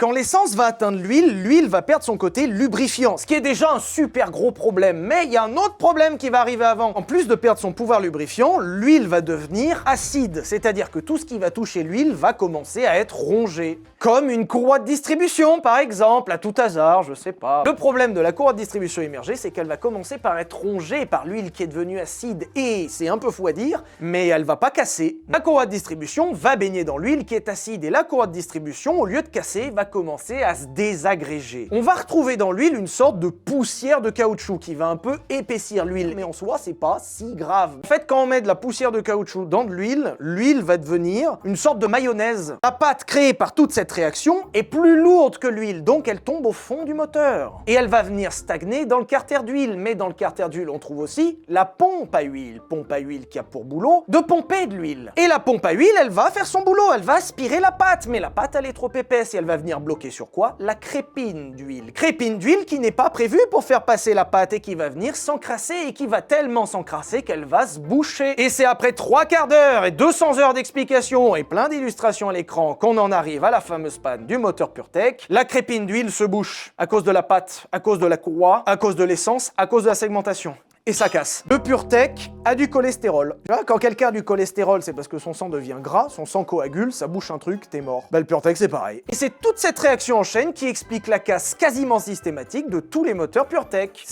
Quand l'essence va atteindre l'huile, l'huile va perdre son côté lubrifiant, ce qui est déjà un super gros problème. Mais il y a un autre problème qui va arriver avant. En plus de perdre son pouvoir lubrifiant, l'huile va devenir acide, c'est-à-dire que tout ce qui va toucher l'huile va commencer à être rongé. Comme une courroie de distribution, par exemple, à tout hasard, je sais pas. Le problème de la courroie de distribution immergée, c'est qu'elle va commencer par être rongée par l'huile qui est devenue acide, et c'est un peu fou à dire, mais elle va pas casser. La courroie de distribution va baigner dans l'huile qui est acide, et la courroie de distribution, au lieu de casser, va commencer à se désagréger. On va retrouver dans l'huile une sorte de poussière de caoutchouc qui va un peu épaissir l'huile, mais en soi, c'est pas si grave. En fait, quand on met de la poussière de caoutchouc dans de l'huile, l'huile va devenir une sorte de mayonnaise. La pâte créée par toute cette réaction est plus lourde que l'huile, donc elle tombe au fond du moteur. Et elle va venir stagner dans le carter d'huile, mais dans le carter d'huile, on trouve aussi la pompe à huile qui a pour boulot de pomper de l'huile. Et la pompe à huile, elle va faire son boulot, elle va aspirer la pâte, mais la pâte, elle est trop épaisse et elle va venir bloquer sur quoi? La crépine d'huile. Crépine d'huile qui n'est pas prévue pour faire passer la pâte et qui va venir s'encrasser et qui va tellement s'encrasser qu'elle va se boucher. Et c'est après 3 quarts d'heure et 200 heures d'explications et plein d'illustrations à l'écran qu'on en arrive à la fameuse panne du moteur PureTech. La crépine d'huile se bouche à cause de la pâte, à cause de la courroie, à cause de l'essence, à cause de la segmentation. Et ça casse. Le PureTech a du cholestérol. Tu vois, quand quelqu'un a du cholestérol, c'est parce que son sang devient gras, son sang coagule, ça bouche un truc, t'es mort. Bah le PureTech c'est pareil. Et c'est toute cette réaction en chaîne qui explique la casse quasiment systématique de tous les moteurs PureTech.